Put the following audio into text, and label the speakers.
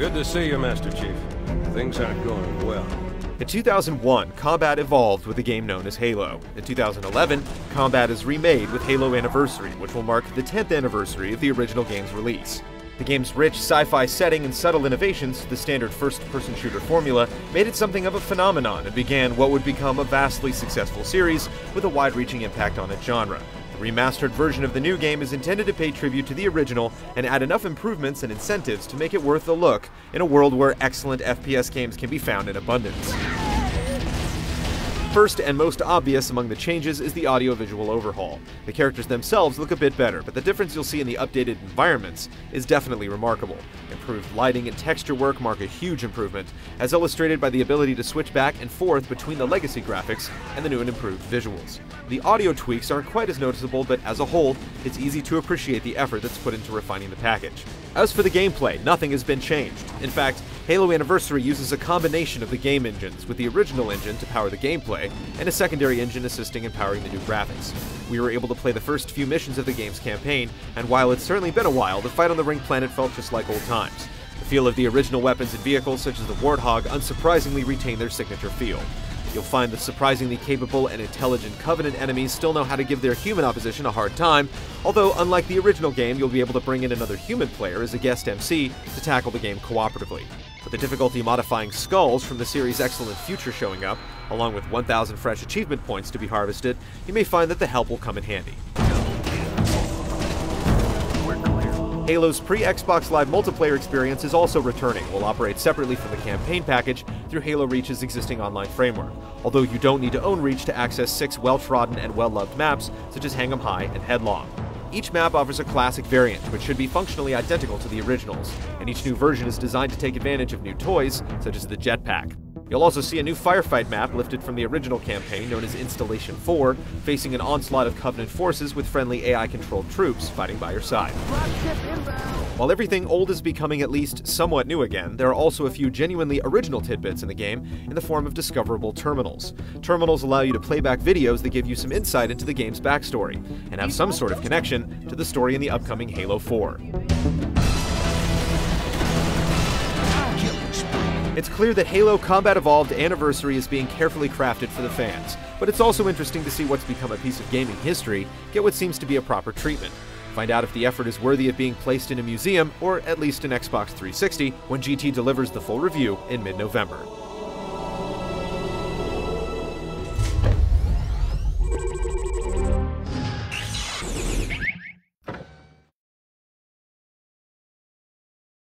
Speaker 1: Good to see you, Master Chief. Things aren't going well.
Speaker 2: In 2001, combat evolved with a game known as Halo. In 2011, combat is remade with Halo Anniversary, which will mark the 10th anniversary of the original game's release. The game's rich sci-fi setting and subtle innovations to the standard first-person shooter formula made it something of a phenomenon and began what would become a vastly successful series with a wide-reaching impact on its genre. The remastered version of the new game is intended to pay tribute to the original and add enough improvements and incentives to make it worth the look in a world where excellent FPS games can be found in abundance. First and most obvious among the changes is the audio-visual overhaul. The characters themselves look a bit better, but the difference you'll see in the updated environments is definitely remarkable. Improved lighting and texture work mark a huge improvement, as illustrated by the ability to switch back and forth between the legacy graphics and the new and improved visuals. The audio tweaks aren't quite as noticeable, but as a whole, it's easy to appreciate the effort that's put into refining the package. As for the gameplay, nothing has been changed. In fact, Halo Anniversary uses a combination of the game engines, with the original engine to power the gameplay, and a secondary engine assisting in powering the new graphics. We were able to play the first few missions of the game's campaign, and while it's certainly been a while, the fight on the Ring Planet felt just like old times. The feel of the original weapons and vehicles, such as the Warthog, unsurprisingly retain their signature feel. You'll find the surprisingly capable and intelligent Covenant enemies still know how to give their human opposition a hard time, although unlike the original game, you'll be able to bring in another human player as a guest MC to tackle the game cooperatively. With the difficulty-modifying skulls from the series' excellent future showing up, along with 1,000 fresh achievement points to be harvested, you may find that the help will come in handy. Halo's pre-Xbox Live multiplayer experience is also returning. Will operate separately from the campaign package through Halo Reach's existing online framework, although you don't need to own Reach to access 6 well-trodden and well-loved maps, such as Hang 'em High and Headlong. Each map offers a classic variant, which should be functionally identical to the originals, and each new version is designed to take advantage of new toys, such as the jetpack. You'll also see a new firefight map lifted from the original campaign known as Installation 4, facing an onslaught of Covenant forces with friendly AI-controlled troops fighting by your side. While everything old is becoming at least somewhat new again, there are also a few genuinely original tidbits in the game in the form of discoverable terminals. Terminals allow you to play back videos that give you some insight into the game's backstory, and have some sort of connection to the story in the upcoming Halo 4. It's clear that Halo Combat Evolved Anniversary is being carefully crafted for the fans, but it's also interesting to see what's become a piece of gaming history get what seems to be a proper treatment. Find out if the effort is worthy of being placed in a museum, or at least an Xbox 360, when GT delivers the full review in mid-November.